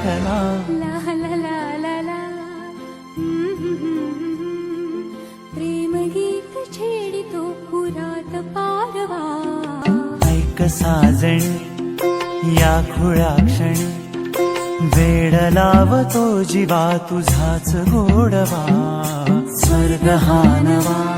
आठना. ला ला ला ला ला. प्रेमगीत छेडितो पुरात पारवा. ऐक साजणी या खुळ्या क्षणी वेड लावतो जीवा तुझाच गोडवा. स्वर्ग हा नवा